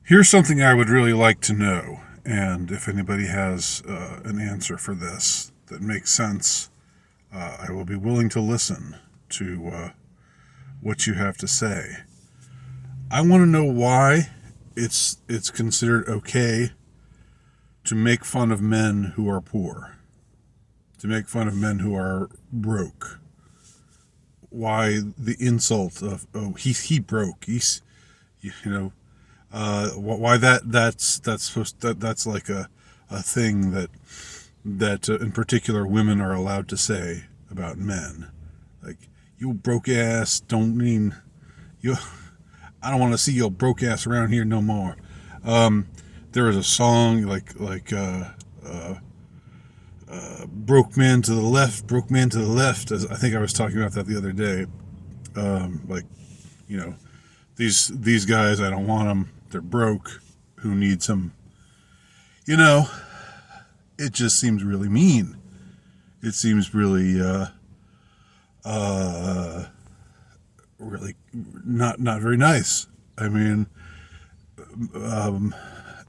Here's something I would really like to know, and if anybody has an answer for this that makes sense, I will be willing to listen to what you have to say. I want to know why it's considered okay to make fun of men who are poor, to make fun of men who are broke. Why the insult of he broke, you know why that's supposed that's like a thing that in particular women are allowed to say about men, like, you broke ass don't mean you. I don't want to see your broke ass around here no more. There was a song broke man to the left, broke man to the left. As I think I was talking about that the other day. Like, you know, these guys, I don't want them. They're broke. Who needs them? You know, it just seems really mean. It seems really not very nice. I mean,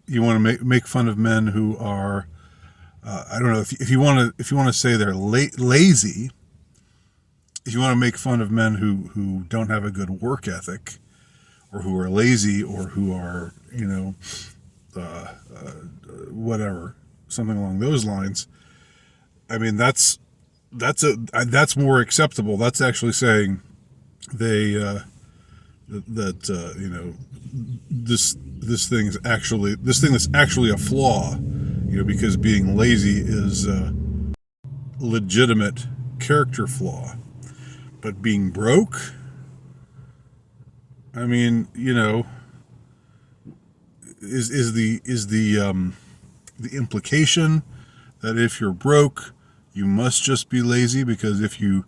you want to make fun of men who are, I don't know, if you want to say they're lazy. If you want to make fun of men who don't have a good work ethic, or who are lazy, or who are, whatever, something along those lines. I mean, that's more acceptable. That's actually saying they this thing that's actually a flaw, because being lazy is a legitimate character flaw. But being broke, I mean, is the implication that if you're broke, you must just be lazy? Because if you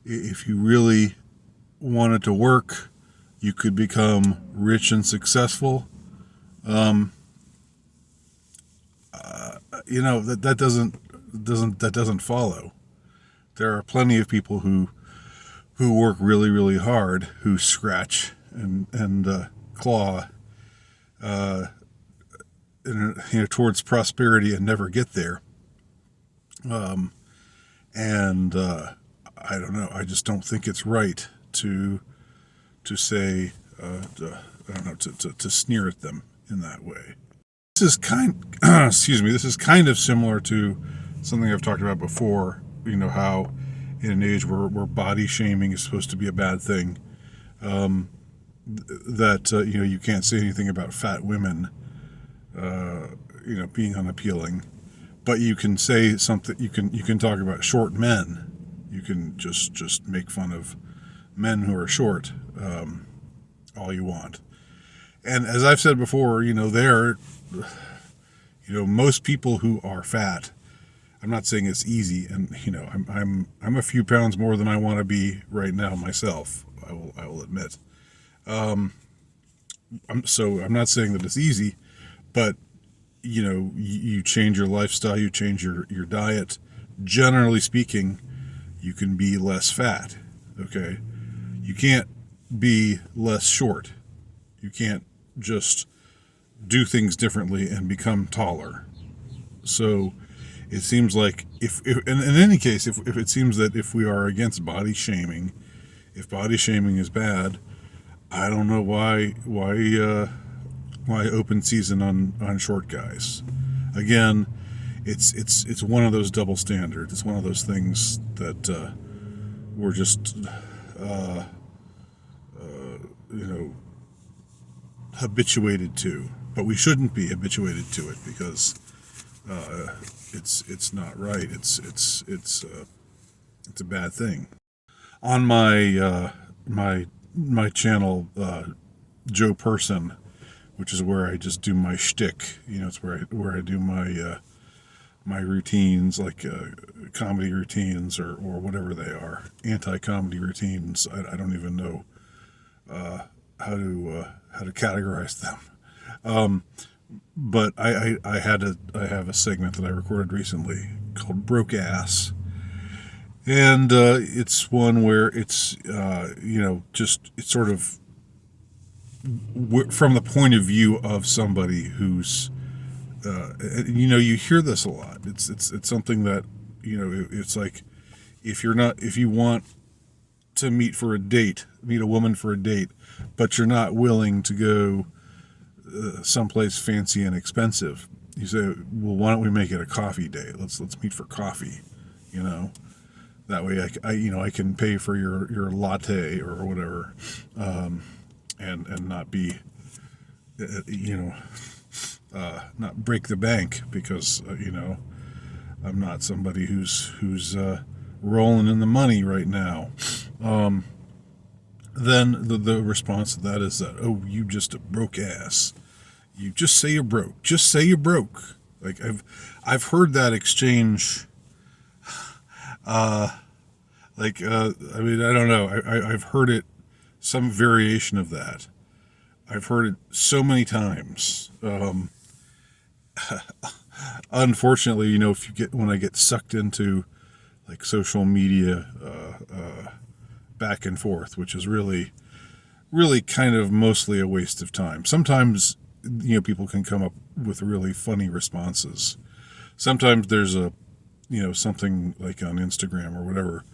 really wanted to work, you could become rich and successful. That doesn't follow. There are plenty of people who work really, really hard, who scratch and claw, towards prosperity and never get there. And I don't know. I just don't think it's right to say, I don't know, to sneer at them in that way. This is excuse me. This is kind of similar to something I've talked about before. How in an age where body shaming is supposed to be a bad thing, that you can't say anything about fat women, being unappealing, but you can say something. You can talk about short men. You can just make fun of men who are short, all you want. And as I've said before, most people who are fat, I'm not saying it's easy, and I'm a few pounds more than I want to be right now myself. I will admit. I'm not saying that it's easy, but you change your lifestyle, you change your diet. Generally speaking, you can be less fat. Okay, you can't be less short. You can't just do things differently and become taller. So it seems like if in any case, if it seems that if we are against body shaming, if body shaming is bad, I don't know why open season on short guys. Again, it's one of those double standards. It's one of those things that we're just habituated to, but we shouldn't be habituated to it, because it's not right. It's a bad thing. On my channel, Joe Person, which is where I just do my shtick. It's where I do my routines, like comedy routines or whatever they are, anti-comedy routines. I don't even know how to categorize them. But I have a segment that I recorded recently called Broke Ass. And it's one where it's, it's sort of from the point of view of somebody who's, you hear this a lot. It's something that, it's like, if you want to meet a woman for a date, but you're not willing to go someplace fancy and expensive, you say, well, why don't we make it a coffee date? Let's meet for coffee, you know. That way, I can pay for your latte or whatever, and not be, not break the bank because I'm not somebody who's rolling in the money right now. Then the response to that is that, oh, you just a broke ass. You just say you're broke. Just say you're broke. Like I've heard that exchange. I mean, I don't know. I've heard it, some variation of that. I've heard it so many times. Unfortunately, when I get sucked into like social media, back and forth, which is really, really kind of mostly a waste of time. Sometimes, people can come up with really funny responses. Sometimes there's something like on Instagram or whatever,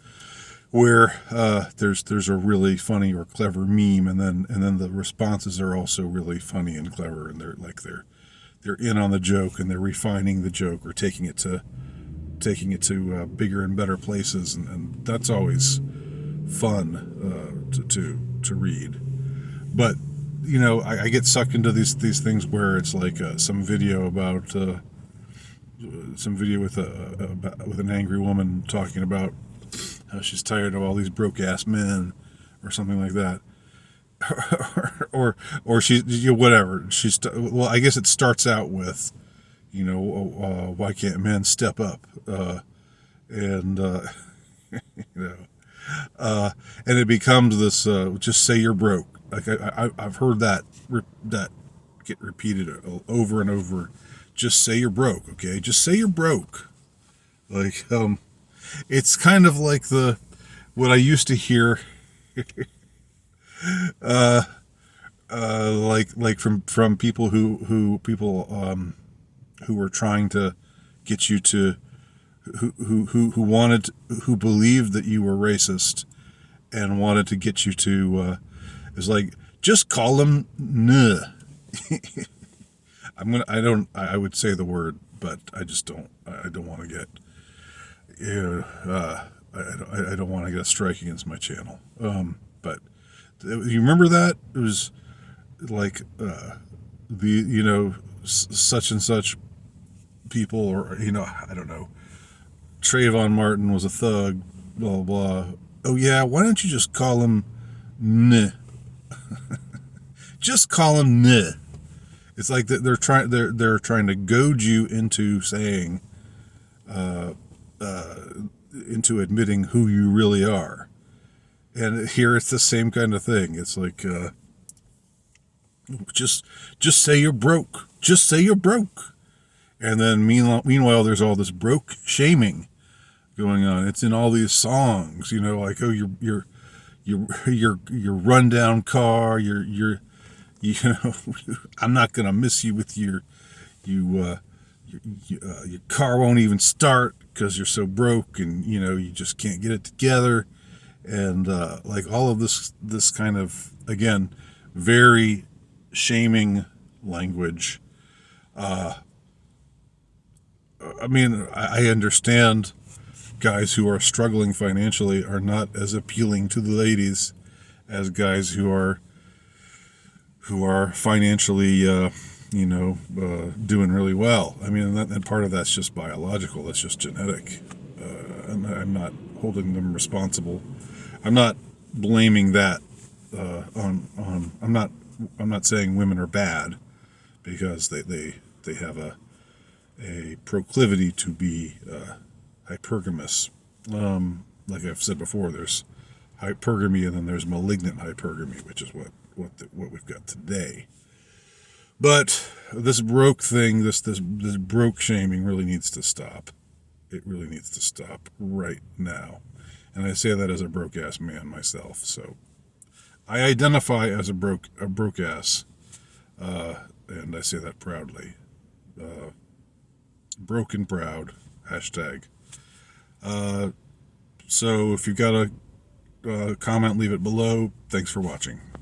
where there's a really funny or clever meme, and then the responses are also really funny and clever, and they're in on the joke, and they're refining the joke or taking it to bigger and better places, and that's always fun to read. But I get sucked into these things where it's like some video with an angry woman talking about how she's tired of all these broke ass men or something like that. or she, whatever, well, I guess it starts out with, why can't men step up, and and it becomes this, just say you're broke. Like I've heard that get repeated over and over. Just say you're broke, okay? Just say you're broke. Like it's kind of like what I used to hear, like from people who were trying to get you to, who believed that you were racist and wanted to get you to, is like, just call them nuh. I would say the word, but I don't want to get, I don't want to get a strike against my channel. But you remember that? It was like, such and such people, or, I don't know, Trayvon Martin was a thug, blah, blah, blah. Oh yeah, why don't you just call him nuh? Just call him nuh. It's like they're trying to goad you into saying, into admitting who you really are. And here it's the same kind of thing. It's like, just say you're broke. Just say you're broke. And then meanwhile, there's all this broke shaming going on. It's in all these songs, like, oh, your rundown car, your I'm not gonna miss you with your car won't even start because you're so broke, and you just can't get it together, and like all of this kind of, again, very shaming language. I mean, I understand guys who are struggling financially are not as appealing to the ladies as guys who are financially, doing really well. I mean, and part of that's just biological. That's just genetic. And I'm not holding them responsible. I'm not blaming that on. I'm not saying women are bad because they have a proclivity to be hypergamous. Like I've said before, there's hypergamy, and then there's malignant hypergamy, which is what we've got today. But this broke thing, this broke shaming really needs to stop. It really needs to stop right now. And I say that as a broke ass man myself. So I identify as a broke ass, and I say that proudly. Broken proud hashtag. So if you've got a comment, leave it below. Thanks for watching.